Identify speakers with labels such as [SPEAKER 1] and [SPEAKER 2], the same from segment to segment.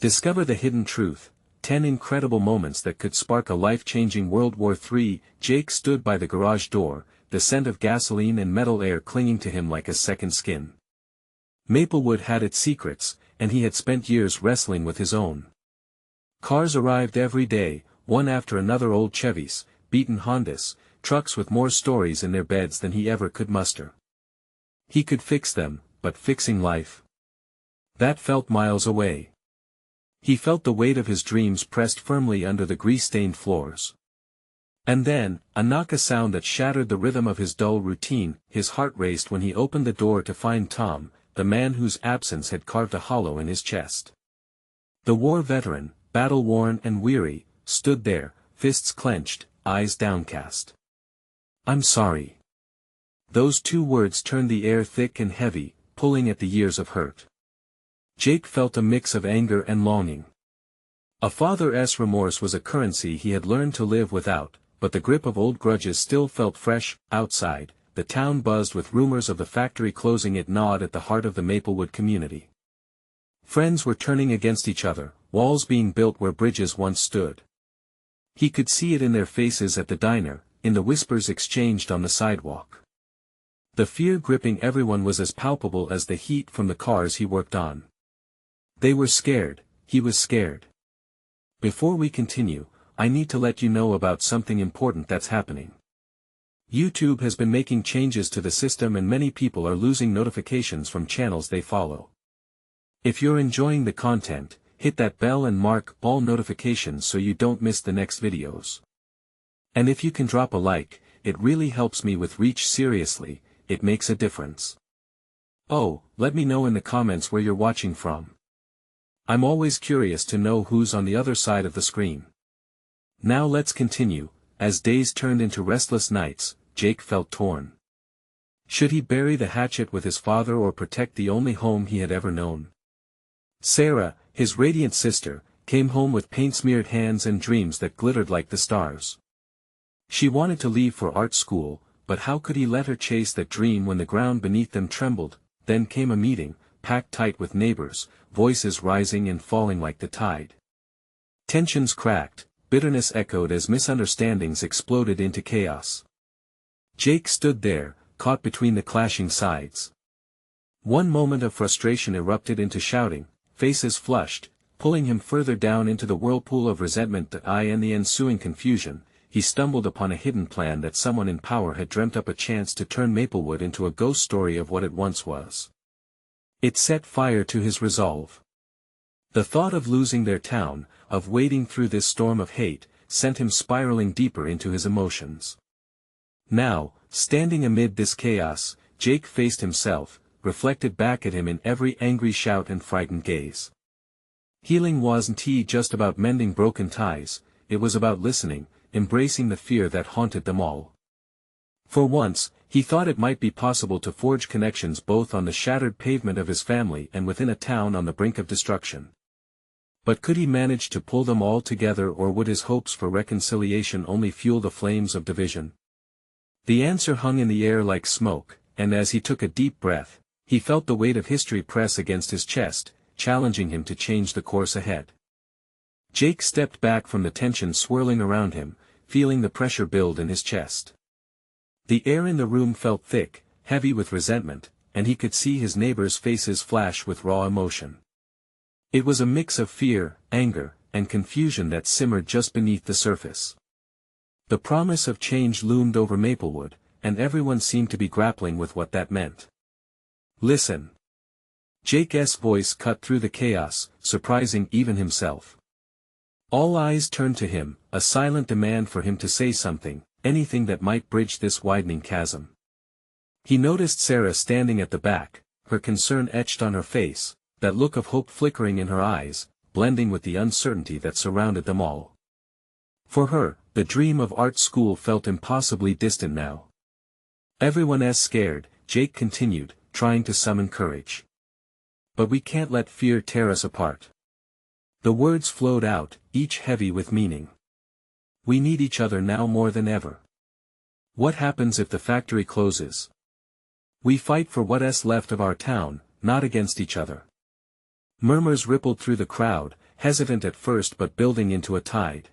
[SPEAKER 1] Discover the hidden truth, 10 incredible moments that could spark a life-changing World War III. Jake stood by the garage door, the scent of gasoline and metal air clinging to him like a second skin. Maplewood had its secrets, and he had spent years wrestling with his own. Cars arrived every day, one after another: old Chevys, beaten Hondas, trucks with more stories in their beds than he ever could muster. He could fix them, but fixing life? That felt miles away. He felt the weight of his dreams pressed firmly under the grease-stained floors. And then, a knock, a sound that shattered the rhythm of his dull routine. His heart raced when he opened the door to find Tom, the man whose absence had carved a hollow in his chest. The war veteran, battle-worn and weary, stood there, fists clenched, eyes downcast. "I'm sorry." Those two words turned the air thick and heavy, pulling at the years of hurt. Jake felt a mix of anger and longing. A father's remorse was a currency he had learned to live without, but the grip of old grudges still felt fresh. Outside, the town buzzed with rumors of the factory closing. It gnawed at the heart of the Maplewood community. Friends were turning against each other, walls being built where bridges once stood. He could see it in their faces at the diner, in the whispers exchanged on the sidewalk. The fear gripping everyone was as palpable as the heat from the cars he worked on. They were scared, he was scared. Before we continue, I need to let you know about something important that's happening. YouTube has been making changes to the system and many people are losing notifications from channels they follow. If you're enjoying the content, hit that bell and mark all notifications so you don't miss the next videos. And if you can drop a like, it really helps me with reach. Seriously, it makes a difference. Oh, let me know in the comments where you're watching from. I'm always curious to know who's on the other side of the screen. Now let's continue. As days turned into restless nights, Jake felt torn. Should he bury the hatchet with his father or protect the only home he had ever known? Sarah, his radiant sister, came home with paint-smeared hands and dreams that glittered like the stars. She wanted to leave for art school, but how could he let her chase that dream when the ground beneath them trembled? Then came a meeting, packed tight with neighbors, voices rising and falling like the tide. Tensions cracked, bitterness echoed as misunderstandings exploded into chaos. Jake stood there, caught between the clashing sides. One moment of frustration erupted into shouting, faces flushed, pulling him further down into the whirlpool of resentment. In the ensuing confusion, he stumbled upon a hidden plan that someone in power had dreamt up, a chance to turn Maplewood into a ghost story of what it once was. It set fire to his resolve. The thought of losing their town, of wading through this storm of hate, sent him spiraling deeper into his emotions. Now, standing amid this chaos, Jake faced himself, reflected back at him in every angry shout and frightened gaze. Healing wasn't just about mending broken ties, it was about listening, embracing the fear that haunted them all. For once, he thought it might be possible to forge connections both on the shattered pavement of his family and within a town on the brink of destruction. But could he manage to pull them all together, or would his hopes for reconciliation only fuel the flames of division? The answer hung in the air like smoke, and as he took a deep breath, he felt the weight of history press against his chest, challenging him to change the course ahead. Jake stepped back from the tension swirling around him, feeling the pressure build in his chest. The air in the room felt thick, heavy with resentment, and he could see his neighbors' faces flash with raw emotion. It was a mix of fear, anger, and confusion that simmered just beneath the surface. The promise of change loomed over Maplewood, and everyone seemed to be grappling with what that meant. "Listen." Jake's voice cut through the chaos, surprising even himself. All eyes turned to him, a silent demand for him to say something, anything that might bridge this widening chasm. He noticed Sarah standing at the back, her concern etched on her face, that look of hope flickering in her eyes, blending with the uncertainty that surrounded them all. For her, the dream of art school felt impossibly distant now. "Everyone's scared," Jake continued, trying to summon courage. "But we can't let fear tear us apart." The words flowed out, each heavy with meaning. "We need each other now more than ever. What happens if the factory closes? We fight for what's left of our town, not against each other." Murmurs rippled through the crowd, hesitant at first but building into a tide.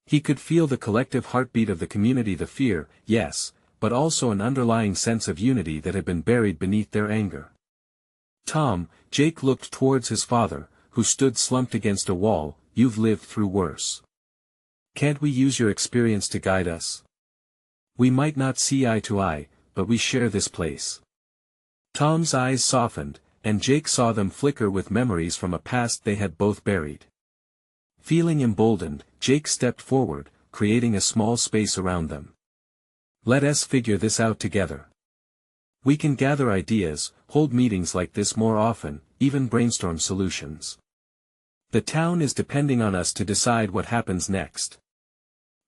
[SPEAKER 1] He could feel the collective heartbeat of the community, the fear, yes, but also an underlying sense of unity that had been buried beneath their anger. "Tom," Jake looked towards his father, who stood slumped against a wall, "you've lived through worse. Can't we use your experience to guide us? We might not see eye to eye, but we share this place." Tom's eyes softened, and Jake saw them flicker with memories from a past they had both buried. Feeling emboldened, Jake stepped forward, creating a small space around them. "Let us figure this out together. We can gather ideas, hold meetings like this more often, even brainstorm solutions. The town is depending on us to decide what happens next."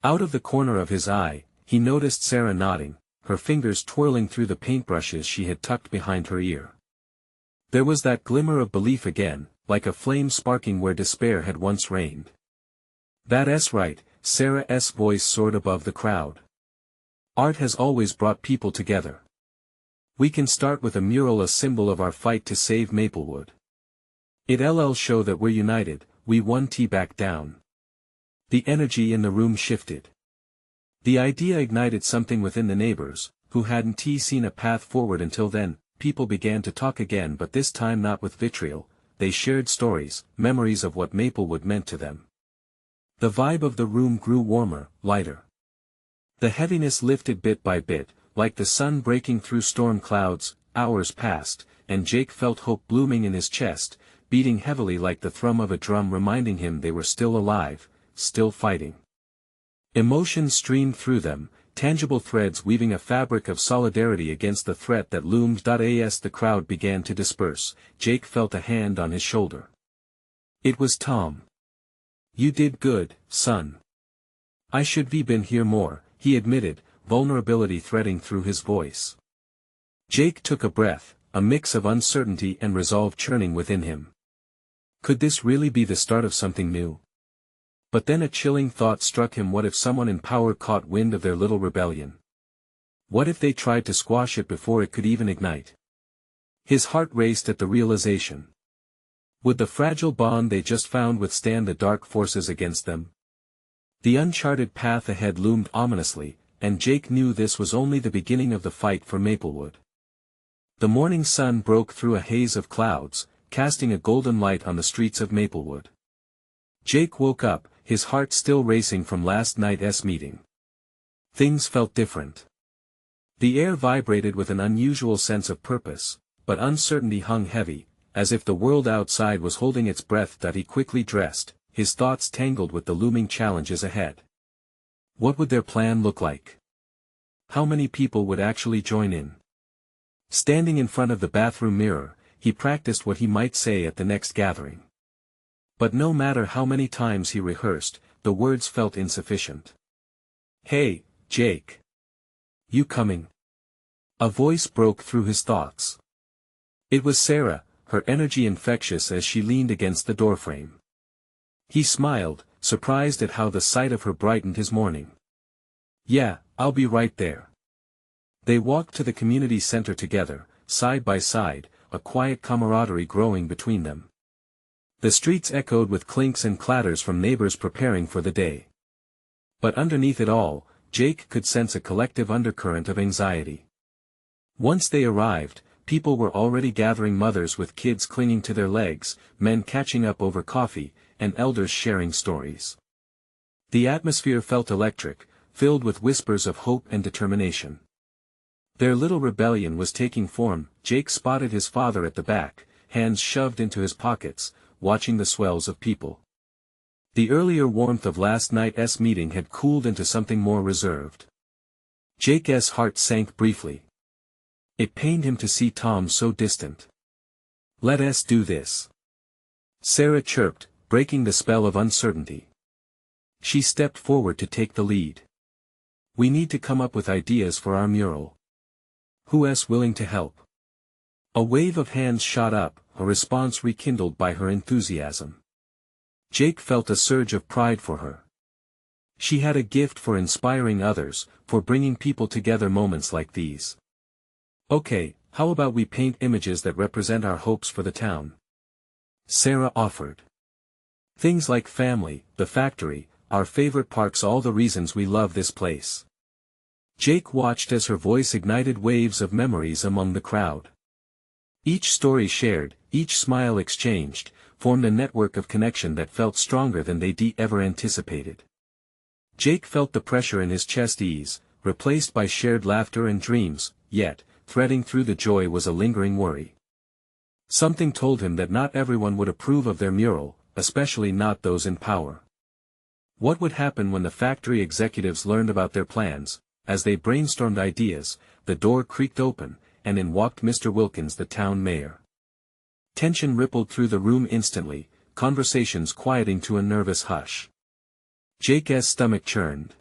[SPEAKER 1] Out of the corner of his eye, he noticed Sarah nodding, her fingers twirling through the paintbrushes she had tucked behind her ear. There was that glimmer of belief again, like a flame sparking where despair had once reigned. "That's right," Sarah's voice soared above the crowd. "Art has always brought people together. We can start with a mural, a symbol of our fight to save Maplewood. It'll show that we're united, we won T back down." The energy in the room shifted. The idea ignited something within the neighbors, who hadn't seen a path forward until then. People began to talk again, but this time not with vitriol. They shared stories, memories of what Maplewood meant to them. The vibe of the room grew warmer, lighter. The heaviness lifted bit by bit, like the sun breaking through storm clouds. Hours passed, and Jake felt hope blooming in his chest, beating heavily like the thrum of a drum, reminding him they were still alive, still fighting. Emotion streamed through them, tangible threads weaving a fabric of solidarity against the threat that loomed. As the crowd began to disperse, Jake felt a hand on his shoulder. It was Tom. "You did good, son. I should be been here more," he admitted, vulnerability threading through his voice. Jake took a breath, a mix of uncertainty and resolve churning within him. Could this really be the start of something new? But then a chilling thought struck him. What if someone in power caught wind of their little rebellion? What if they tried to squash it before it could even ignite? His heart raced at the realization. Would the fragile bond they just found withstand the dark forces against them? The uncharted path ahead loomed ominously, and Jake knew this was only the beginning of the fight for Maplewood. The morning sun broke through a haze of clouds, casting a golden light on the streets of Maplewood. Jake woke up, his heart still racing from last night's meeting. Things felt different. The air vibrated with an unusual sense of purpose, but uncertainty hung heavy, as if the world outside was holding its breath. He quickly dressed, his thoughts tangled with the looming challenges ahead. What would their plan look like? How many people would actually join in? Standing in front of the bathroom mirror, he practiced what he might say at the next gathering. But no matter how many times he rehearsed, the words felt insufficient. "Hey, Jake. You coming?" A voice broke through his thoughts. It was Sarah, her energy infectious as she leaned against the doorframe. He smiled, surprised at how the sight of her brightened his morning. "Yeah, I'll be right there." They walked to the community center together, side by side, a quiet camaraderie growing between them. The streets echoed with clinks and clatters from neighbors preparing for the day. But underneath it all, Jake could sense a collective undercurrent of anxiety. Once they arrived, people were already gathering, mothers with kids clinging to their legs, men catching up over coffee, and elders sharing stories. The atmosphere felt electric, filled with whispers of hope and determination. Their little rebellion was taking form. Jake spotted his father at the back, hands shoved into his pockets, watching the swells of people. The earlier warmth of last night's meeting had cooled into something more reserved. Jake's heart sank briefly. It pained him to see Tom so distant. "Let us do this," Sarah chirped, breaking the spell of uncertainty. She stepped forward to take the lead. "We need to come up with ideas for our mural. Who's willing to help?" A wave of hands shot up, a response rekindled by her enthusiasm. Jake felt a surge of pride for her. She had a gift for inspiring others, for bringing people together moments like these. "Okay, how about we paint images that represent our hopes for the town?" Sarah offered. Things like family, the factory, our favorite parks, all the reasons we love this place. Jake watched as her voice ignited waves of memories among the crowd. Each story shared, each smile exchanged, formed a network of connection that felt stronger than they ever anticipated. Jake felt the pressure in his chest ease, replaced by shared laughter and dreams, yet, threading through the joy was a lingering worry. Something told him that not everyone would approve of their mural, especially not those in power. What would happen when the factory executives learned about their plans? As they brainstormed ideas, the door creaked open, and in walked Mr. Wilkins, the town mayor. Tension rippled through the room instantly, conversations quieting to a nervous hush. Jake's stomach churned.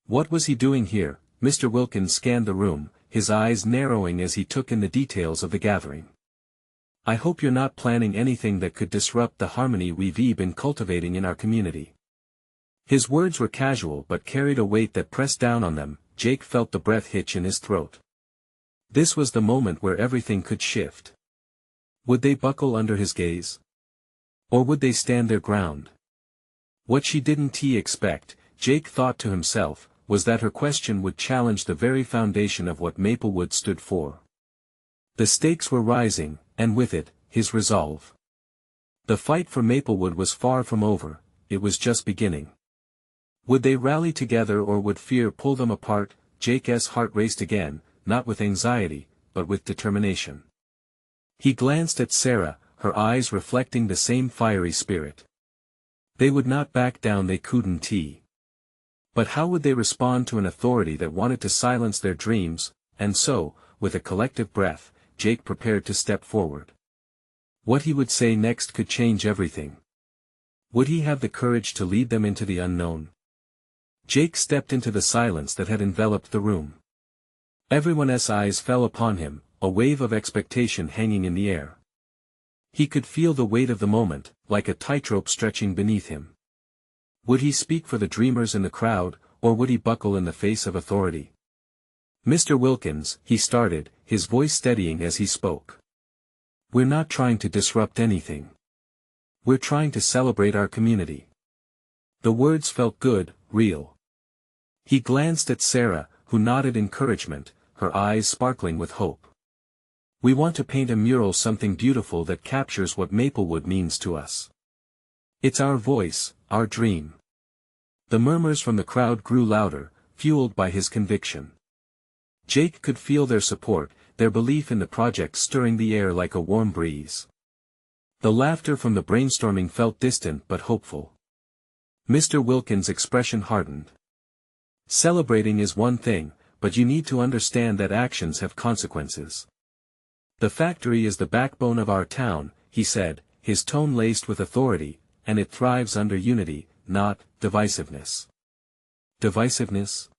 [SPEAKER 1] What was he doing here? Mr. Wilkins scanned the room, his eyes narrowing as he took in the details of the gathering. I hope you're not planning anything that could disrupt the harmony we've been cultivating in our community. His words were casual but carried a weight that pressed down on them. Jake felt the breath hitch in his throat. This was the moment where everything could shift. Would they buckle under his gaze? Or would they stand their ground? What she didn't expect, Jake thought to himself, was that her question would challenge the very foundation of what Maplewood stood for. The stakes were rising, and with it, his resolve. The fight for Maplewood was far from over, it was just beginning. Would they rally together or would fear pull them apart? Jake's heart raced again, not with anxiety, but with determination. He glanced at Sarah, her eyes reflecting the same fiery spirit. They would not back down, they couldn't. But how would they respond to an authority that wanted to silence their dreams? And so, with a collective breath, Jake prepared to step forward. What he would say next could change everything. Would he have the courage to lead them into the unknown? Jake stepped into the silence that had enveloped the room. Everyone's eyes fell upon him, a wave of expectation hanging in the air. He could feel the weight of the moment, like a tightrope stretching beneath him. Would he speak for the dreamers in the crowd, or would he buckle in the face of authority? Mr. Wilkins, he started, his voice steadying as he spoke. We're not trying to disrupt anything. We're trying to celebrate our community. The words felt good, real. He glanced at Sarah, who nodded encouragement, her eyes sparkling with hope. We want to paint a mural, something beautiful that captures what Maplewood means to us. It's our voice, our dream. The murmurs from the crowd grew louder, fueled by his conviction. Jake could feel their support, their belief in the project stirring the air like a warm breeze. The laughter from the brainstorming felt distant but hopeful. Mr. Wilkins' expression hardened. Celebrating is one thing, but you need to understand that actions have consequences. The factory is the backbone of our town, he said, his tone laced with authority, and it thrives under unity, not divisiveness. Divisiveness?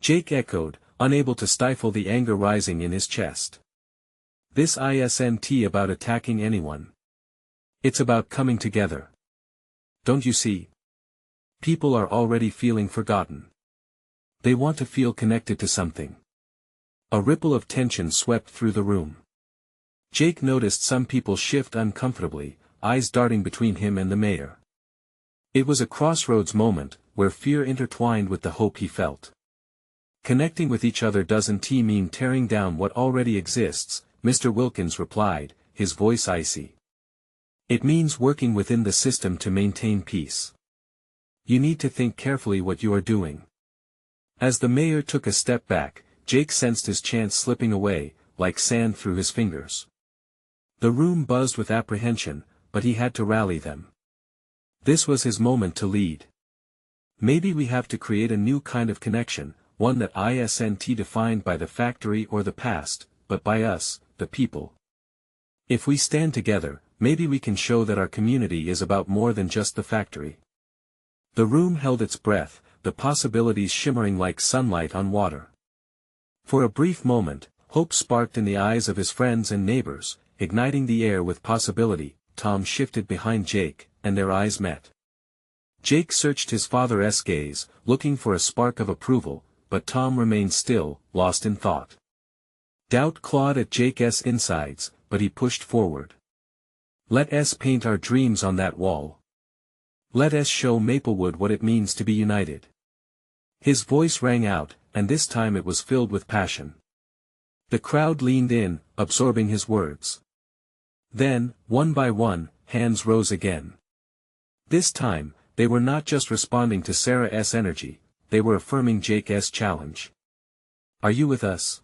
[SPEAKER 1] Jake echoed, unable to stifle the anger rising in his chest. This isn't about attacking anyone. It's about coming together. Don't you see? People are already feeling forgotten. They want to feel connected to something. A ripple of tension swept through the room. Jake noticed some people shift uncomfortably, eyes darting between him and the mayor. It was a crossroads moment, where fear intertwined with the hope he felt. Connecting with each other doesn't mean tearing down what already exists, Mr. Wilkins replied, his voice icy. It means working within the system to maintain peace. You need to think carefully what you are doing. As the mayor took a step back, Jake sensed his chance slipping away, like sand through his fingers. The room buzzed with apprehension, but he had to rally them. This was his moment to lead. Maybe we have to create a new kind of connection, one that isn't defined by the factory or the past, but by us, the people. If we stand together, maybe we can show that our community is about more than just the factory. The room held its breath, the possibilities shimmering like sunlight on water. For a brief moment, hope sparked in the eyes of his friends and neighbors, igniting the air with possibility. Tom shifted behind Jake, and their eyes met. Jake searched his father's gaze, looking for a spark of approval, but Tom remained still, lost in thought. Doubt clawed at Jake's insides, but he pushed forward. Let us paint our dreams on that wall. Let us show Maplewood what it means to be united. His voice rang out, and this time it was filled with passion. The crowd leaned in, absorbing his words. Then, one by one, hands rose again. This time, they were not just responding to Sarah's energy, they were affirming Jake's challenge. Are you with us?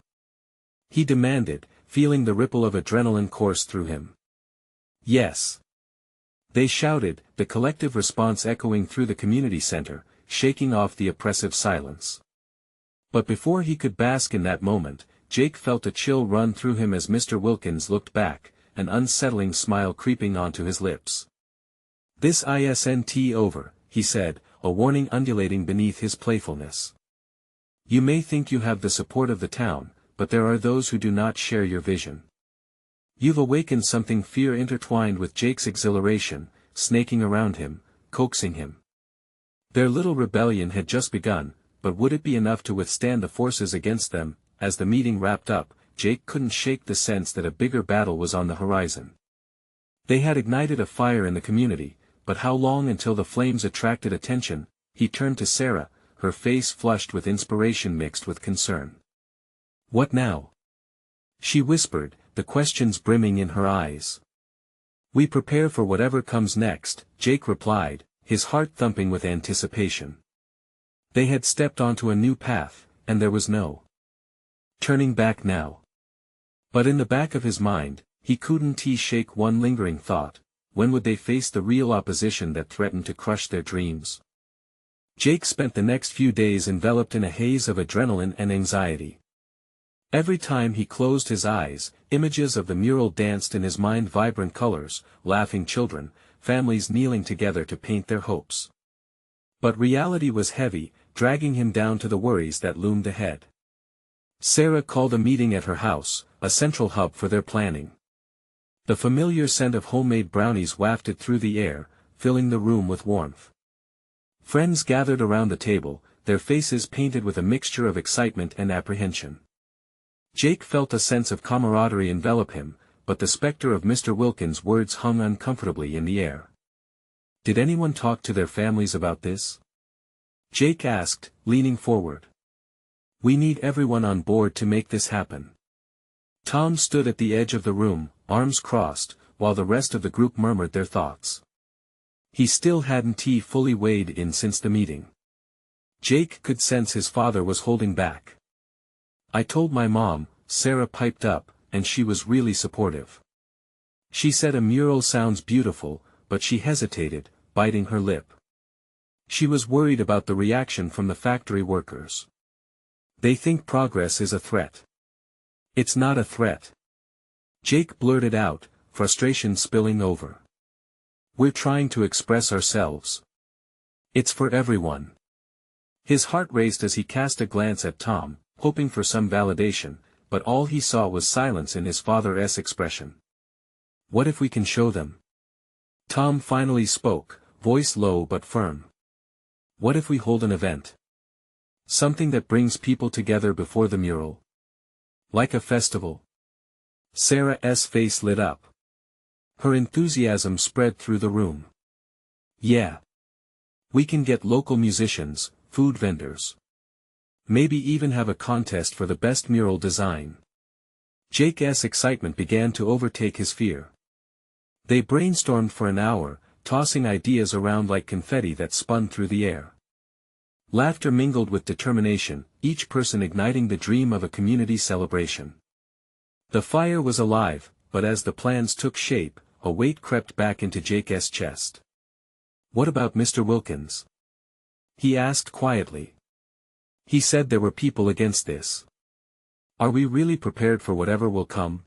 [SPEAKER 1] He demanded, feeling the ripple of adrenaline course through him. Yes. They shouted, the collective response echoing through the community center, shaking off the oppressive silence. But before he could bask in that moment, Jake felt a chill run through him as Mr. Wilkins looked back, an unsettling smile creeping onto his lips. This isn't over, he said, a warning undulating beneath his playfulness. You may think you have the support of the town, but there are those who do not share your vision. You've awakened something fear intertwined with Jake's exhilaration, snaking around him, coaxing him. Their little rebellion had just begun, but would it be enough to withstand the forces against them? As the meeting wrapped up, Jake couldn't shake the sense that a bigger battle was on the horizon. They had ignited a fire in the community, but how long until the flames attracted attention? He turned to Sarah, her face flushed with inspiration mixed with concern. What now? She whispered, the questions brimming in her eyes. We prepare for whatever comes next, Jake replied, his heart thumping with anticipation. They had stepped onto a new path, and there was no turning back now. But in the back of his mind, he couldn't shake one lingering thought: when would they face the real opposition that threatened to crush their dreams? Jake spent the next few days enveloped in a haze of adrenaline and anxiety. Every time he closed his eyes, images of the mural danced in his mind, vibrant colors, laughing children, families kneeling together to paint their hopes. But reality was heavy, dragging him down to the worries that loomed ahead. Sarah called a meeting at her house, a central hub for their planning. The familiar scent of homemade brownies wafted through the air, filling the room with warmth. Friends gathered around the table, their faces painted with a mixture of excitement and apprehension. Jake felt a sense of camaraderie envelop him, but the specter of Mr. Wilkins' words hung uncomfortably in the air. Did anyone talk to their families about this? Jake asked, leaning forward. We need everyone on board to make this happen. Tom stood at the edge of the room, arms crossed, while the rest of the group murmured their thoughts. He still hadn't fully weighed in since the meeting. Jake could sense his father was holding back. I told my mom, Sarah piped up, and she was really supportive. She said a mural sounds beautiful, but she hesitated, biting her lip. She was worried about the reaction from the factory workers. They think progress is a threat. It's not a threat. Jake blurted out, frustration spilling over. We're trying to express ourselves. It's for everyone. His heart raced as he cast a glance at Tom, hoping for some validation, but all he saw was silence in his father's expression. What if we can show them? Tom finally spoke, voice low but firm. What if we hold an event? Something that brings people together before the mural. Like a festival. Sarah's face lit up. Her enthusiasm spread through the room. Yeah. We can get local musicians, food vendors. Maybe even have a contest for the best mural design. Jake's excitement began to overtake his fear. They brainstormed for an hour, tossing ideas around like confetti that spun through the air. Laughter mingled with determination, each person igniting the dream of a community celebration. The fire was alive, but as the plans took shape, a weight crept back into Jake's chest. What about Mr. Wilkins? He asked quietly. He said there were people against this. Are we really prepared for whatever will come?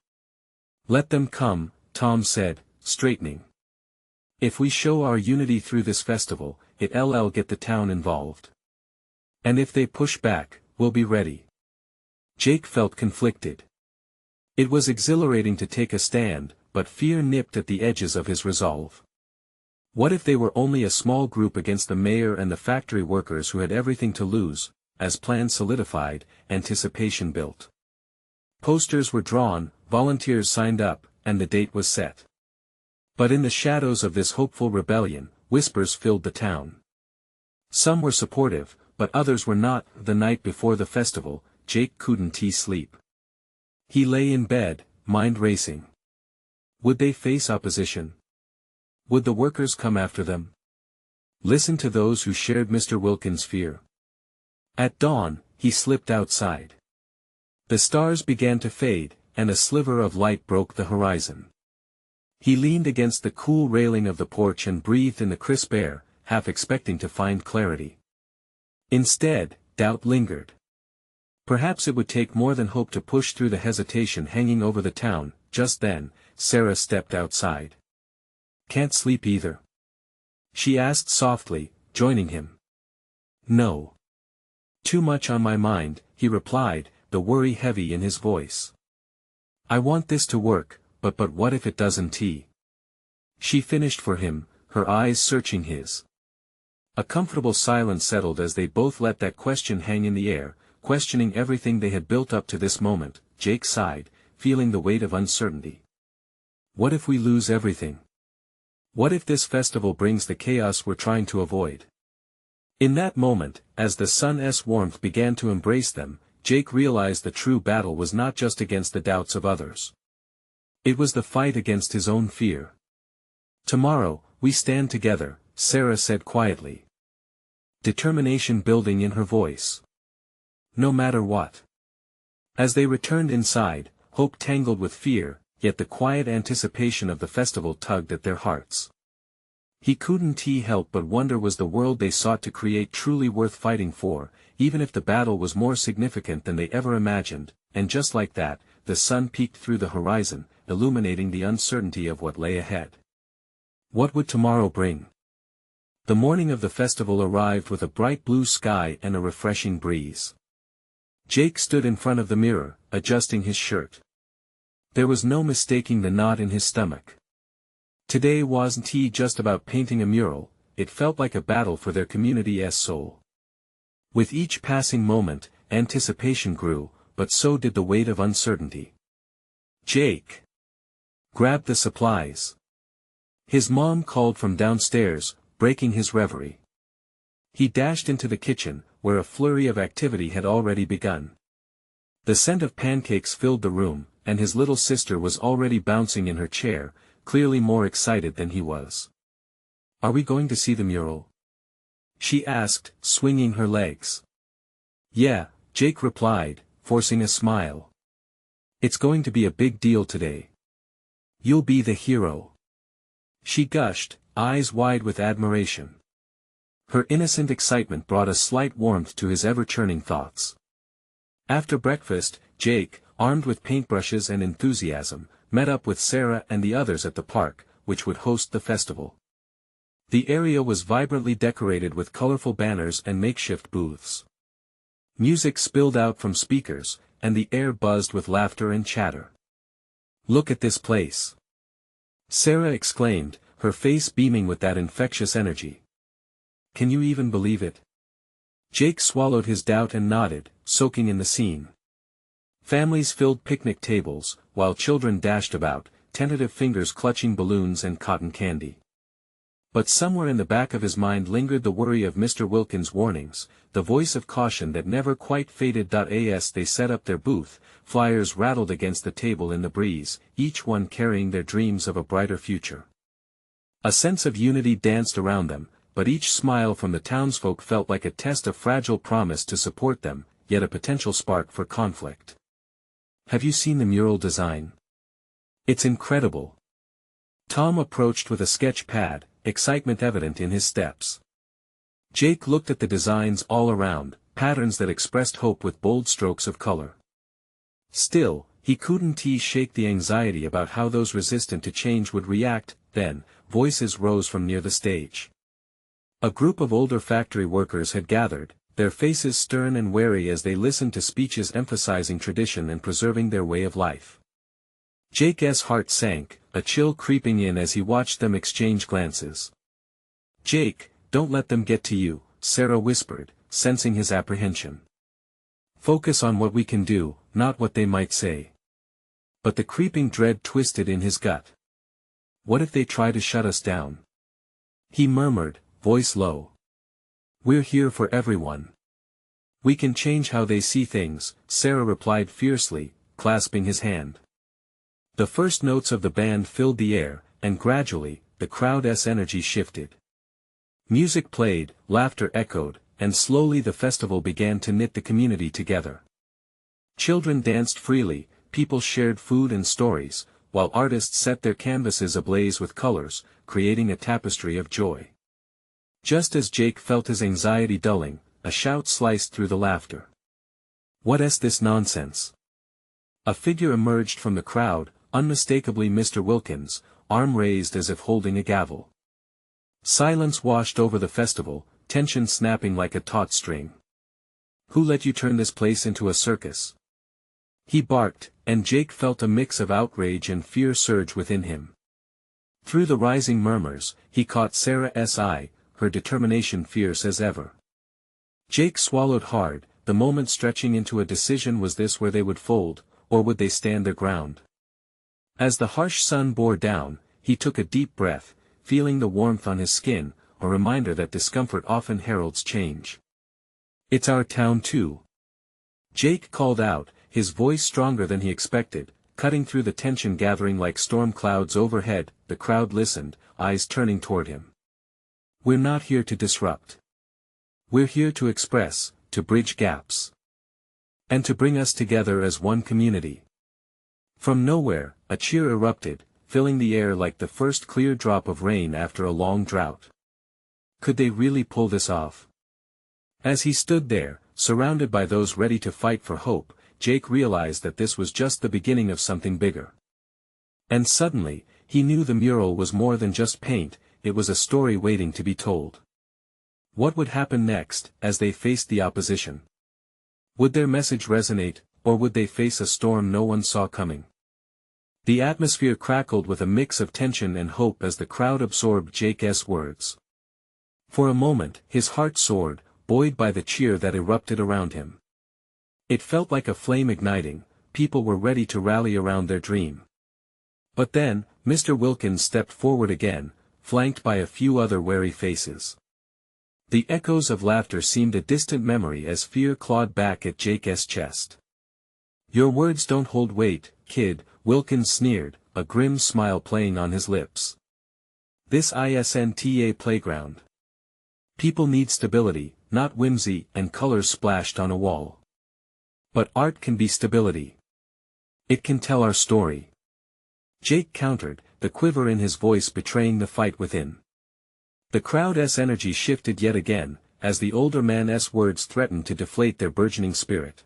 [SPEAKER 1] Let them come, Tom said, straightening. If we show our unity through this festival, it'll get the town involved. And if they push back, we'll be ready. Jake felt conflicted. It was exhilarating to take a stand, but fear nipped at the edges of his resolve. What if they were only a small group against the mayor and the factory workers who had everything to lose? As plans solidified, anticipation built. Posters were drawn, volunteers signed up, and the date was set. But in the shadows of this hopeful rebellion, whispers filled the town. Some were supportive, but others were not. The night before the festival, Jake couldn't sleep. He lay in bed, mind racing. Would they face opposition? Would the workers come after them? Listen to those who shared Mr. Wilkins' fear. At dawn, he slipped outside. The stars began to fade, and a sliver of light broke the horizon. He leaned against the cool railing of the porch and breathed in the crisp air, half expecting to find clarity. Instead, doubt lingered. Perhaps it would take more than hope to push through the hesitation hanging over the town. Just then, Sarah stepped outside. "Can't sleep either?" she asked softly, joining him. "No. Too much on my mind," he replied, the worry heavy in his voice. "I want this to work, but what if it doesn't?" She finished for him, her eyes searching his. A comfortable silence settled as they both let that question hang in the air, questioning everything they had built up to this moment. Jake sighed, feeling the weight of uncertainty. What if we lose everything? What if this festival brings the chaos we're trying to avoid? In that moment, as the sun's warmth began to embrace them, Jake realized the true battle was not just against the doubts of others. It was the fight against his own fear. "Tomorrow, we stand together," Sarah said quietly. Determination building in her voice. "No matter what." As they returned inside, hope tangled with fear, yet the quiet anticipation of the festival tugged at their hearts. He couldn't help but wonder, was the world they sought to create truly worth fighting for, even if the battle was more significant than they ever imagined? And just like that, the sun peeked through the horizon, illuminating the uncertainty of what lay ahead. What would tomorrow bring? The morning of the festival arrived with a bright blue sky and a refreshing breeze. Jake stood in front of the mirror, adjusting his shirt. There was no mistaking the knot in his stomach. Today wasn't just about painting a mural, it felt like a battle for their community's soul. With each passing moment, anticipation grew, but so did the weight of uncertainty. "Jake! Grab the supplies!" His mom called from downstairs, breaking his reverie. He dashed into the kitchen, where a flurry of activity had already begun. The scent of pancakes filled the room, and his little sister was already bouncing in her chair, clearly more excited than he was. "Are we going to see the mural?" she asked, swinging her legs. "Yeah," Jake replied, forcing a smile. "It's going to be a big deal today. You'll be the hero." She gushed, eyes wide with admiration. Her innocent excitement brought a slight warmth to his ever-churning thoughts. After breakfast, Jake, armed with paintbrushes and enthusiasm, met up with Sarah and the others at the park, which would host the festival. The area was vibrantly decorated with colorful banners and makeshift booths. Music spilled out from speakers, and the air buzzed with laughter and chatter. "Look at this place!" Sarah exclaimed, her face beaming with that infectious energy. "Can you even believe it?" Jake swallowed his doubt and nodded, soaking in the scene. Families filled picnic tables, while children dashed about, tentative fingers clutching balloons and cotton candy. But somewhere in the back of his mind lingered the worry of Mr. Wilkins' warnings, the voice of caution that never quite faded. As they set up their booth, flyers rattled against the table in the breeze, each one carrying their dreams of a brighter future. A sense of unity danced around them, but each smile from the townsfolk felt like a test of fragile promise to support them, yet a potential spark for conflict. "Have you seen the mural design? It's incredible." Tom approached with a sketch pad, excitement evident in his steps. Jake looked at the designs all around, patterns that expressed hope with bold strokes of color. Still, he couldn't shake the anxiety about how those resistant to change would react. Then, voices rose from near the stage. A group of older factory workers had gathered, their faces stern and wary as they listened to speeches emphasizing tradition and preserving their way of life. Jake's heart sank, a chill creeping in as he watched them exchange glances. "Jake, don't let them get to you," Sarah whispered, sensing his apprehension. "Focus on what we can do, not what they might say." But the creeping dread twisted in his gut. What if they try to shut us down? He murmured, voice low. We're here for everyone. We can change how they see things, Sarah replied fiercely, clasping his hand. The first notes of the band filled the air, and gradually, the crowd's energy shifted. Music played, laughter echoed, and slowly the festival began to knit the community together. Children danced freely, people shared food and stories, while artists set their canvases ablaze with colors, creating a tapestry of joy. Just as Jake felt his anxiety dulling, a shout sliced through the laughter. What's this nonsense? A figure emerged from the crowd, unmistakably Mr. Wilkins, arm raised as if holding a gavel. Silence washed over the festival, tension snapping like a taut string. Who let you turn this place into a circus? He barked, and Jake felt a mix of outrage and fear surge within him. Through the rising murmurs, he caught Sarah's eye, her determination fierce as ever. Jake swallowed hard, the moment stretching into a decision: was this where they would fold, or would they stand their ground? As the harsh sun bore down, he took a deep breath, feeling the warmth on his skin, a reminder that discomfort often heralds change. It's our town too. Jake called out, his voice stronger than he expected, cutting through the tension gathering like storm clouds overhead. The crowd listened, eyes turning toward him. We're not here to disrupt. We're here to express, to bridge gaps. And to bring us together as one community. From nowhere, a cheer erupted, filling the air like the first clear drop of rain after a long drought. Could they really pull this off? As he stood there, surrounded by those ready to fight for hope, Jake realized that this was just the beginning of something bigger. And suddenly, he knew the mural was more than just paint, it was a story waiting to be told. What would happen next, as they faced the opposition? Would their message resonate, or would they face a storm no one saw coming? The atmosphere crackled with a mix of tension and hope as the crowd absorbed Jake's words. For a moment, his heart soared, buoyed by the cheer that erupted around him. It felt like a flame igniting, people were ready to rally around their dream. But then, Mr. Wilkins stepped forward again, flanked by a few other wary faces. The echoes of laughter seemed a distant memory as fear clawed back at Jake's chest. Your words don't hold weight, kid, Wilkins sneered, a grim smile playing on his lips. This isn't a playground. People need stability, not whimsy and colors splashed on a wall. But art can be stability. It can tell our story. Jake countered, the quiver in his voice betraying the fight within. The crowd's energy shifted yet again, as the older man's words threatened to deflate their burgeoning spirit.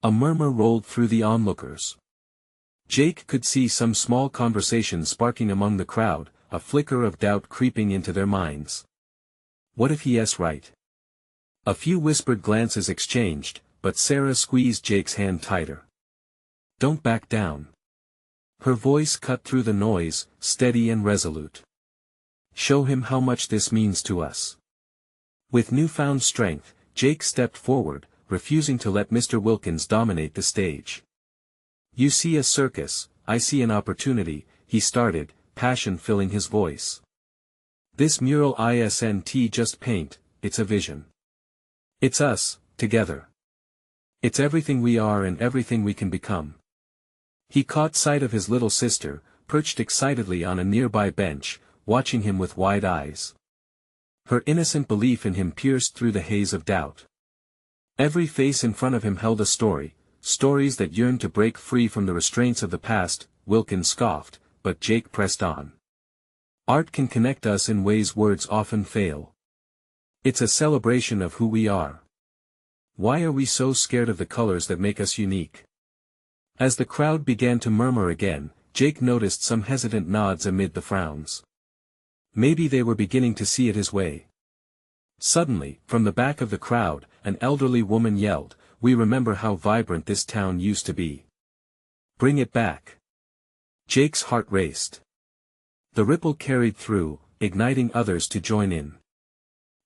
[SPEAKER 1] A murmur rolled through the onlookers. Jake could see some small conversation sparking among the crowd, a flicker of doubt creeping into their minds. What if he's right? A few whispered glances exchanged, but Sarah squeezed Jake's hand tighter. Don't back down. Her voice cut through the noise, steady and resolute. Show him how much this means to us. With newfound strength, Jake stepped forward, refusing to let Mr. Wilkins dominate the stage. You see a circus, I see an opportunity, he started, passion filling his voice. This mural isn't just paint, it's a vision. It's us, together. It's everything we are and everything we can become. He caught sight of his little sister, perched excitedly on a nearby bench, watching him with wide eyes. Her innocent belief in him pierced through the haze of doubt. Every face in front of him held a story, stories that yearned to break free from the restraints of the past. Wilkins scoffed, but Jake pressed on. Art can connect us in ways words often fail. It's a celebration of who we are. Why are we so scared of the colors that make us unique? As the crowd began to murmur again, Jake noticed some hesitant nods amid the frowns. Maybe they were beginning to see it his way. Suddenly, from the back of the crowd, an elderly woman yelled, "We remember how vibrant this town used to be. Bring it back." Jake's heart raced. The ripple carried through, igniting others to join in.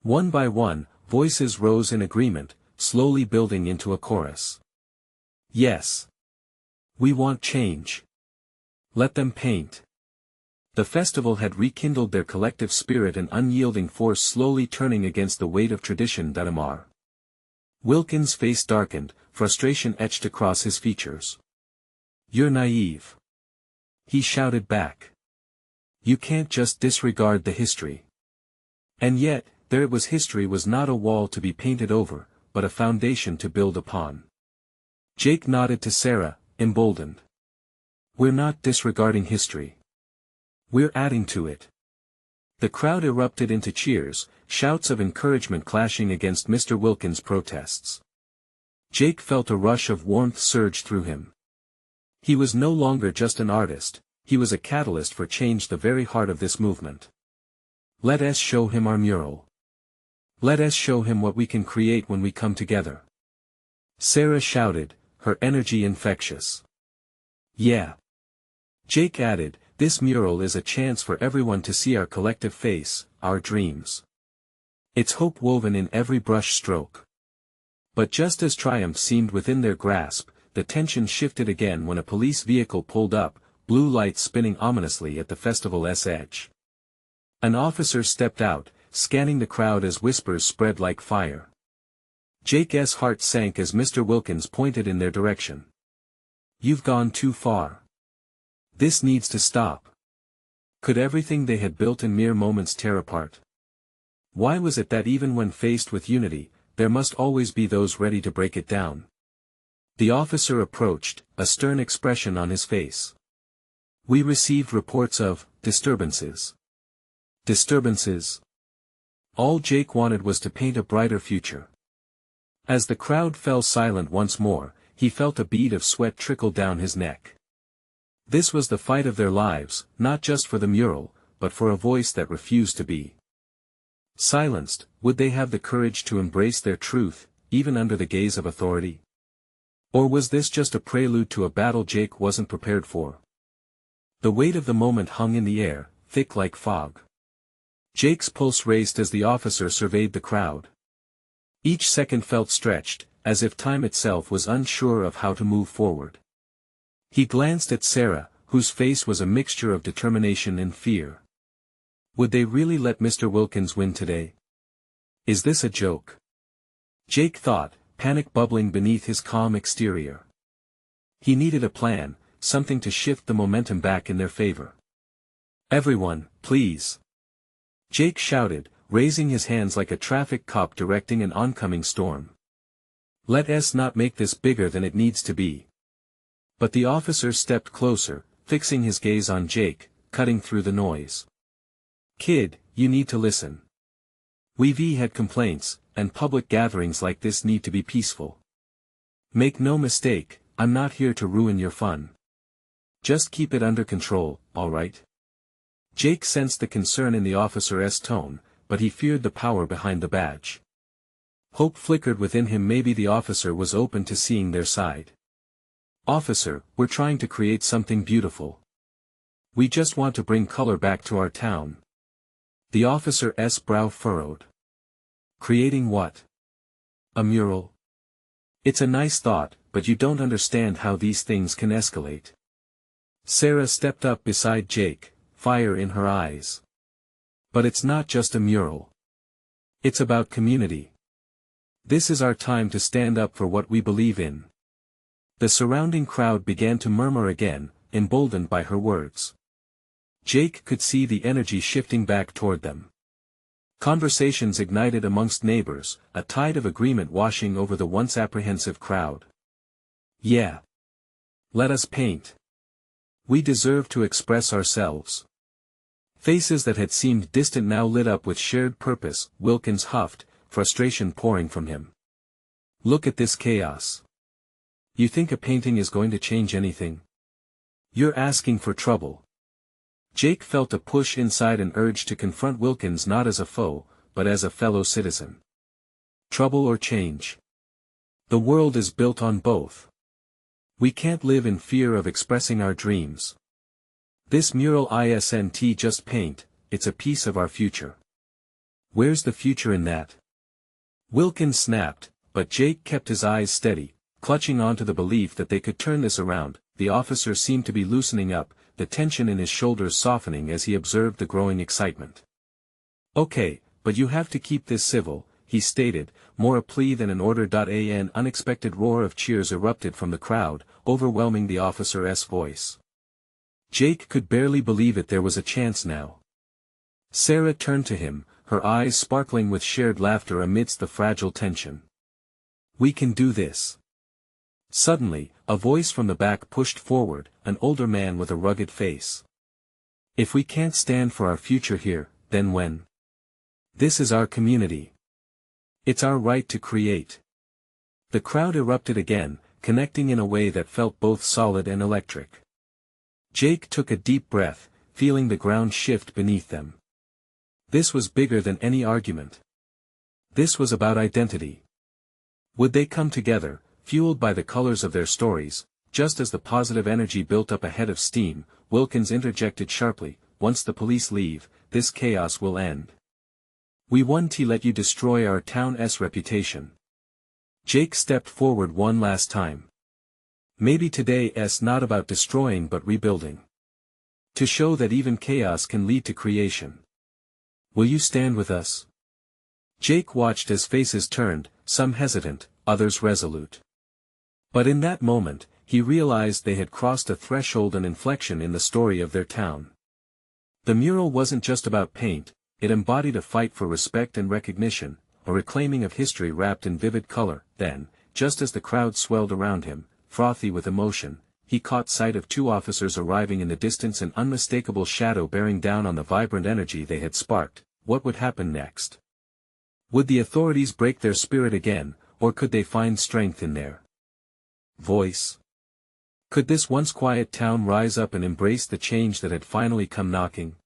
[SPEAKER 1] One by one, voices rose in agreement, slowly building into a chorus. Yes. We want change. Let them paint. The festival had rekindled their collective spirit, an unyielding force slowly turning against the weight of tradition. Wilkins' face darkened, frustration etched across his features. "You're naive," he shouted back. "You can't just disregard the history." And yet, there it was. History was not a wall to be painted over, but a foundation to build upon. Jake nodded to Sarah, emboldened. "We're not disregarding history. We're adding to it." The crowd erupted into cheers, shouts of encouragement clashing against Mr. Wilkins' protests. Jake felt a rush of warmth surge through him. He was no longer just an artist, he was a catalyst for change, the very heart of this movement. "Let us show him our mural. Let us show him what we can create when we come together," Sarah shouted, her energy infectious. "Yeah," Jake added, "this mural is a chance for everyone to see our collective face, our dreams. It's hope woven in every brush stroke." But just as triumph seemed within their grasp, the tension shifted again when a police vehicle pulled up, blue lights spinning ominously at the festival's edge. An officer stepped out, scanning the crowd as whispers spread like fire. Jake's heart sank as Mr. Wilkins pointed in their direction. "You've gone too far. This needs to stop." Could everything they had built in mere moments tear apart? Why was it that even when faced with unity, there must always be those ready to break it down? The officer approached, a stern expression on his face. "We received reports of disturbances." Disturbances? All Jake wanted was to paint a brighter future. As the crowd fell silent once more, he felt a bead of sweat trickle down his neck. This was the fight of their lives, not just for the mural, but for a voice that refused to be silenced. Would they have the courage to embrace their truth, even under the gaze of authority? Or was this just a prelude to a battle Jake wasn't prepared for? The weight of the moment hung in the air, thick like fog. Jake's pulse raced as the officer surveyed the crowd. Each second felt stretched, as if time itself was unsure of how to move forward. He glanced at Sarah, whose face was a mixture of determination and fear. Would they really let Mr. Wilkins win today? Is this a joke? Jake thought, panic bubbling beneath his calm exterior. He needed a plan, something to shift the momentum back in their favor. "Everyone, please!" Jake shouted, raising his hands like a traffic cop directing an oncoming storm. "Let us not make this bigger than it needs to be." But the officer stepped closer, fixing his gaze on Jake, cutting through the noise. "Kid, you need to listen. We've had complaints, and public gatherings like this need to be peaceful. Make no mistake, I'm not here to ruin your fun. Just keep it under control, all right?" Jake sensed the concern in the officer's tone, but he feared the power behind the badge. Hope flickered within him. Maybe the officer was open to seeing their side. "Officer, we're trying to create something beautiful. We just want to bring color back to our town." The officer's brow furrowed. "Creating what? A mural? It's a nice thought, but you don't understand how these things can escalate." Sarah stepped up beside Jake, fire in her eyes. "But it's not just a mural. It's about community. This is our time to stand up for what we believe in." The surrounding crowd began to murmur again, emboldened by her words. Jake could see the energy shifting back toward them. Conversations ignited amongst neighbors, a tide of agreement washing over the once apprehensive crowd. "Yeah. Let us paint. We deserve to express ourselves." Faces that had seemed distant now lit up with shared purpose. Wilkins huffed, frustration pouring from him. "Look at this chaos. You think a painting is going to change anything? You're asking for trouble." Jake felt a push inside, an urge to confront Wilkins not as a foe, but as a fellow citizen. Trouble or change? The world is built on both. We can't live in fear of expressing our dreams. This mural isn't just paint, it's a piece of our future. Where's the future in that? Wilkins snapped, but Jake kept his eyes steady, clutching onto the belief that they could turn this around. The officer seemed to be loosening up, the tension in his shoulders softening as he observed the growing excitement. "Okay, but you have to keep this civil," he stated, more a plea than an order. An unexpected roar of cheers erupted from the crowd, overwhelming the officer's voice. Jake could barely believe it. There was a chance now. Sarah turned to him, her eyes sparkling with shared laughter amidst the fragile tension. "We can do this." Suddenly, a voice from the back pushed forward, an older man with a rugged face. "If we can't stand for our future here, then when? This is our community. It's our right to create." The crowd erupted again, connecting in a way that felt both solid and electric. Jake took a deep breath, feeling the ground shift beneath them. This was bigger than any argument. This was about identity. Would they come together, fueled by the colors of their stories? Just as the positive energy built up a head of steam, Wilkins interjected sharply, "Once the police leave, this chaos will end. We won't let you destroy our town's reputation." Jake stepped forward one last time. "Maybe today's not about destroying but rebuilding. To show that even chaos can lead to creation. Will you stand with us?" Jake watched as faces turned, some hesitant, others resolute. But in that moment, he realized they had crossed a threshold, an inflection in the story of their town. The mural wasn't just about paint, it embodied a fight for respect and recognition, a reclaiming of history wrapped in vivid color. Then, just as the crowd swelled around him, frothy with emotion, he caught sight of two officers arriving in the distance, an unmistakable shadow bearing down on the vibrant energy they had sparked. What would happen next? Would the authorities break their spirit again, or could they find strength in their voice? Could this once quiet town rise up and embrace the change that had finally come knocking?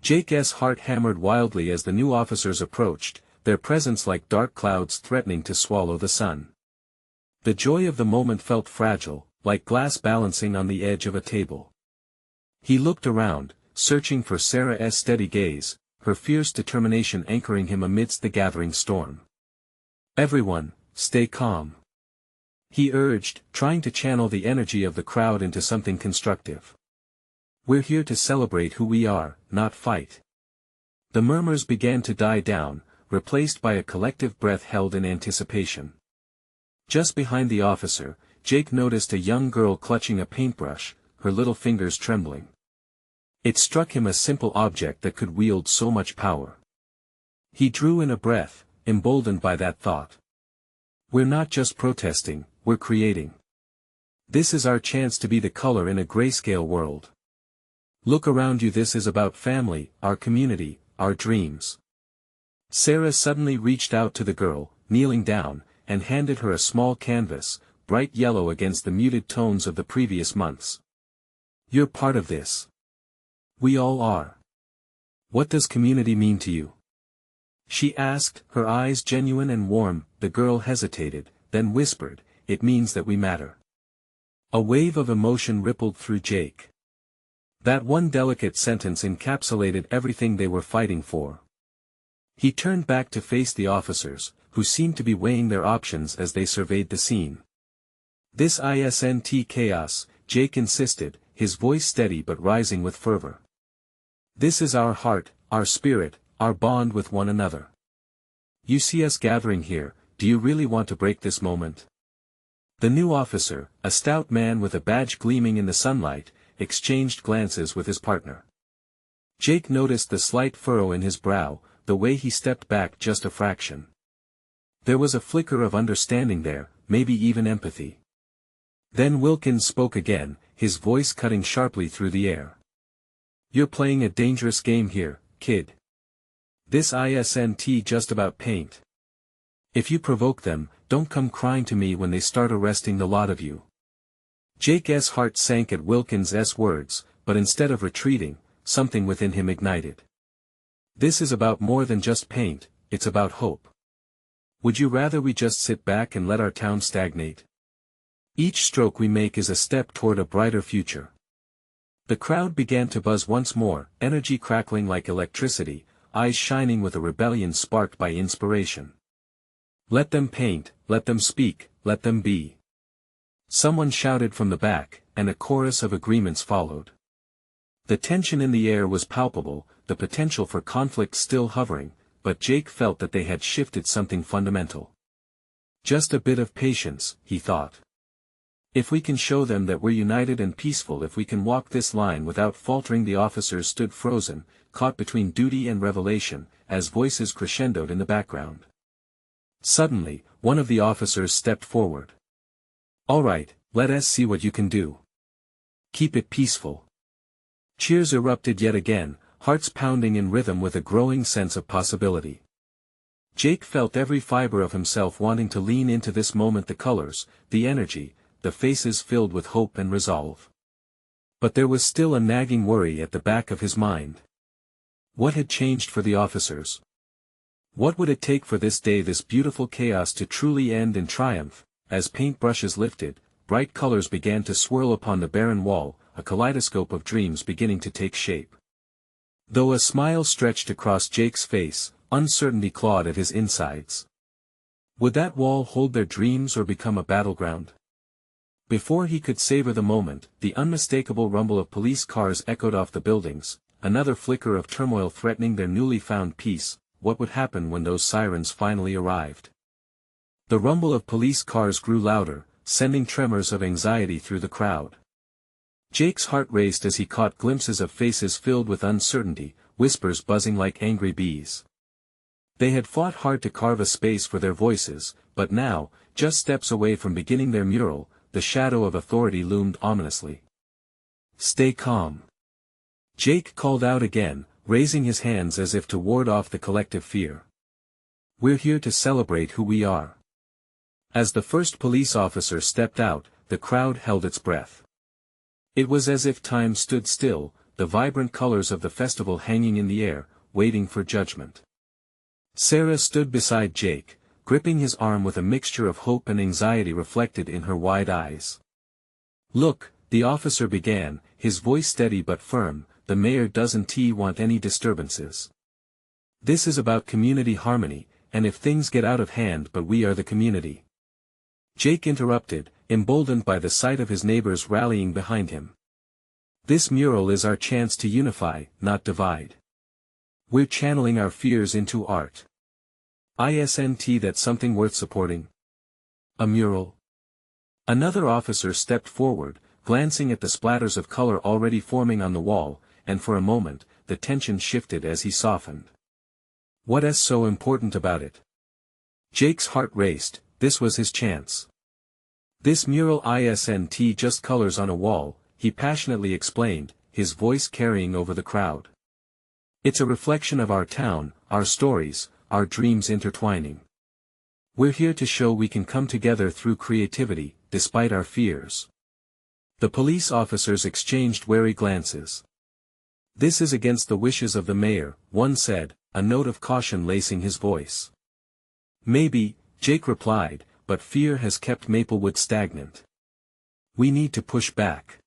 [SPEAKER 1] Jake's heart hammered wildly as the new officers approached, their presence like dark clouds threatening to swallow the sun. The joy of the moment felt fragile, like glass balancing on the edge of a table. He looked around, searching for Sarah's steady gaze, her fierce determination anchoring him amidst the gathering storm. "Everyone, stay calm," he urged, trying to channel the energy of the crowd into something constructive. "We're here to celebrate who we are, not fight." The murmurs began to die down, replaced by a collective breath held in anticipation. Just behind the officer, Jake noticed a young girl clutching a paintbrush, her little fingers trembling. It struck him, a simple object that could wield so much power. He drew in a breath, emboldened by that thought. "We're not just protesting, we're creating. This is our chance to be the color in a grayscale world. Look around you, this is about family, our community, our dreams." Sarah suddenly reached out to the girl, kneeling down, and handed her a small canvas, bright yellow against the muted tones of the previous months. "You're part of this. We all are. What does community mean to you?" she asked, her eyes genuine and warm. The girl hesitated, then whispered, "It means that we matter." A wave of emotion rippled through Jake. That one delicate sentence encapsulated everything they were fighting for. He turned back to face the officers, who seemed to be weighing their options as they surveyed the scene. "This isn't chaos," Jake insisted, his voice steady but rising with fervor. "This is our heart, our spirit, our bond with one another. You see us gathering here, do you really want to break this moment?" The new officer, a stout man with a badge gleaming in the sunlight, exchanged glances with his partner. Jake noticed the slight furrow in his brow, the way he stepped back just a fraction. There was a flicker of understanding there, maybe even empathy. Then Wilkins spoke again, his voice cutting sharply through the air. "You're playing a dangerous game here, kid. This isn't just about paint. If you provoke them, don't come crying to me when they start arresting the lot of you." Jake's heart sank at Wilkins' words, but instead of retreating, something within him ignited. "This is about more than just paint, it's about hope. Would you rather we just sit back and let our town stagnate? Each stroke we make is a step toward a brighter future." The crowd began to buzz once more, energy crackling like electricity, eyes shining with a rebellion sparked by inspiration. "Let them paint, let them speak, let them be." Someone shouted from the back, and a chorus of agreements followed. The tension in the air was palpable, the potential for conflict still hovering, but Jake felt that they had shifted something fundamental. Just a bit of patience, he thought. If we can show them that we're united and peaceful, if we can walk this line without faltering. The officers stood frozen, caught between duty and revelation, as voices crescendoed in the background. Suddenly, one of the officers stepped forward. "All right, let us see what you can do. Keep it peaceful." Cheers erupted yet again, hearts pounding in rhythm with a growing sense of possibility. Jake felt every fiber of himself wanting to lean into this moment, the colors, the energy, the faces filled with hope and resolve. But there was still a nagging worry at the back of his mind. What had changed for the officers? What would it take for this day, this beautiful chaos, to truly end in triumph? As paintbrushes lifted, bright colors began to swirl upon the barren wall, a kaleidoscope of dreams beginning to take shape. Though a smile stretched across Jake's face, uncertainty clawed at his insides. Would that wall hold their dreams or become a battleground? Before he could savor the moment, the unmistakable rumble of police cars echoed off the buildings, another flicker of turmoil threatening their newly found peace. What would happen when those sirens finally arrived? The rumble of police cars grew louder, sending tremors of anxiety through the crowd. Jake's heart raced as he caught glimpses of faces filled with uncertainty, whispers buzzing like angry bees. They had fought hard to carve a space for their voices, but now, just steps away from beginning their mural, the shadow of authority loomed ominously. "Stay calm." Jake called out again, raising his hands as if to ward off the collective fear. "We're here to celebrate who we are." As the first police officer stepped out, the crowd held its breath. It was as if time stood still, the vibrant colors of the festival hanging in the air, waiting for judgment. Sarah stood beside Jake, gripping his arm with a mixture of hope and anxiety reflected in her wide eyes. "Look," the officer began, his voice steady but firm, "the mayor doesn't want any disturbances. This is about community harmony, and if things get out of hand, but we are the community." Jake interrupted, emboldened by the sight of his neighbors rallying behind him. "This mural is our chance to unify, not divide. We're channeling our fears into art. Isn't that something worth supporting? A mural?" Another officer stepped forward, glancing at the splatters of color already forming on the wall, and for a moment, the tension shifted as he softened. What is so important about it? Jake's heart raced. This was his chance. "This mural isn't just colors on a wall," he passionately explained, his voice carrying over the crowd. "It's a reflection of our town, our stories, our dreams intertwining. We're here to show we can come together through creativity, despite our fears." The police officers exchanged wary glances. "This is against the wishes of the mayor," one said, a note of caution lacing his voice. "Maybe," Jake replied, "but fear has kept Maplewood stagnant. We need to push back.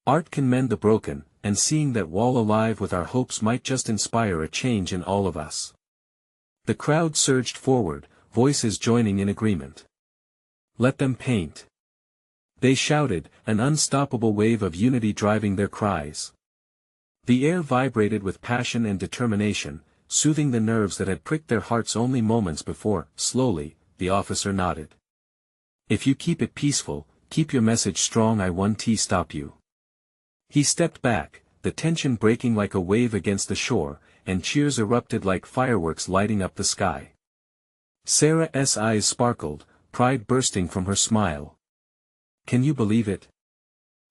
[SPEAKER 1] Art can mend the broken, and seeing that wall alive with our hopes might just inspire a change in all of us." The crowd surged forward, voices joining in agreement. "Let them paint." They shouted, an unstoppable wave of unity driving their cries. The air vibrated with passion and determination, soothing the nerves that had pricked their hearts only moments before. Slowly, the officer nodded. "If you keep it peaceful, keep your message strong, I won't stop you." He stepped back, the tension breaking like a wave against the shore, and cheers erupted like fireworks lighting up the sky. Sarah's eyes sparkled, pride bursting from her smile. "Can you believe it?"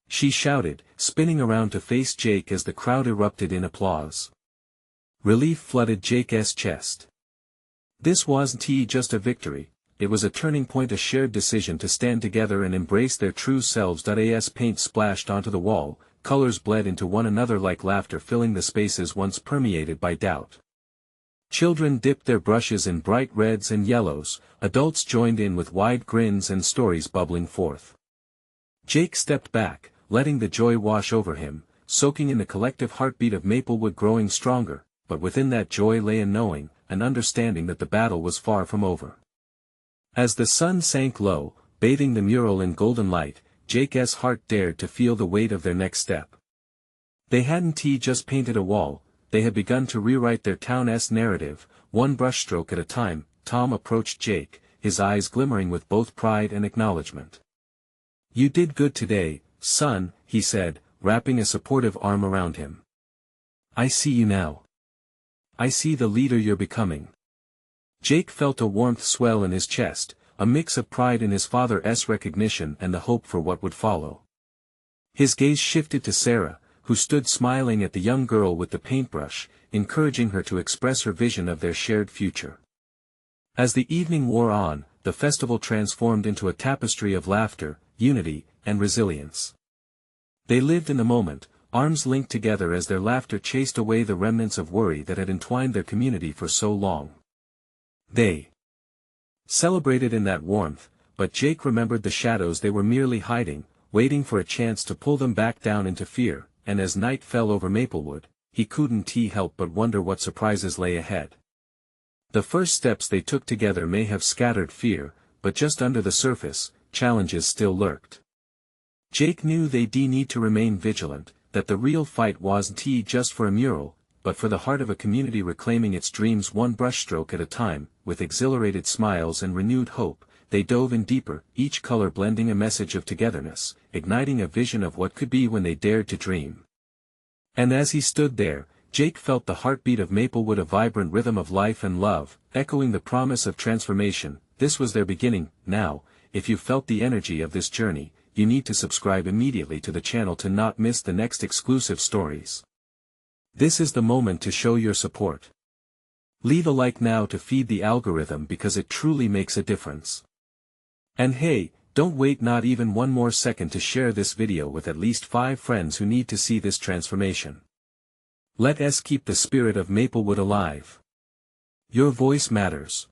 [SPEAKER 1] she shouted, spinning around to face Jake as the crowd erupted in applause. Relief flooded Jake's chest. This wasn't just a victory, it was a turning point, a shared decision to stand together and embrace their true selves. As paint splashed onto the wall, colors bled into one another like laughter filling the spaces once permeated by doubt. Children dipped their brushes in bright reds and yellows, adults joined in with wide grins and stories bubbling forth. Jake stepped back, letting the joy wash over him, soaking in the collective heartbeat of Maplewood growing stronger, but within that joy lay a knowing, an understanding that the battle was far from over. As the sun sank low, bathing the mural in golden light, Jake's heart dared to feel the weight of their next step. They hadn't just painted a wall, they had begun to rewrite their town's narrative, one brushstroke at a time. Tom approached Jake, his eyes glimmering with both pride and acknowledgement. "You did good today, son," he said, wrapping a supportive arm around him. "I see you now. I see the leader you're becoming." Jake felt a warmth swell in his chest, a mix of pride in his father's recognition and the hope for what would follow. His gaze shifted to Sarah, who stood smiling at the young girl with the paintbrush, encouraging her to express her vision of their shared future. As the evening wore on, the festival transformed into a tapestry of laughter, unity, and resilience. They lived in the moment, arms linked together as their laughter chased away the remnants of worry that had entwined their community for so long. They celebrated in that warmth, but Jake remembered the shadows they were merely hiding, waiting for a chance to pull them back down into fear, and as night fell over Maplewood, he couldn't help but wonder what surprises lay ahead. The first steps they took together may have scattered fear, but just under the surface, challenges still lurked. Jake knew they'd need to remain vigilant, that the real fight wasn't just for a mural, but for the heart of a community reclaiming its dreams one brushstroke at a time. With exhilarated smiles and renewed hope, they dove in deeper, each color blending a message of togetherness, igniting a vision of what could be when they dared to dream. And as he stood there, Jake felt the heartbeat of Maplewood, a vibrant rhythm of life and love, echoing the promise of transformation. This was their beginning. Now, if you felt the energy of this journey, you need to subscribe immediately to the channel to not miss the next exclusive stories. This is the moment to show your support. Leave a like now to feed the algorithm because it truly makes a difference. And hey, don't wait not even one more second to share this video with at least 5 friends who need to see this transformation. Let us keep the spirit of Maplewood alive. Your voice matters.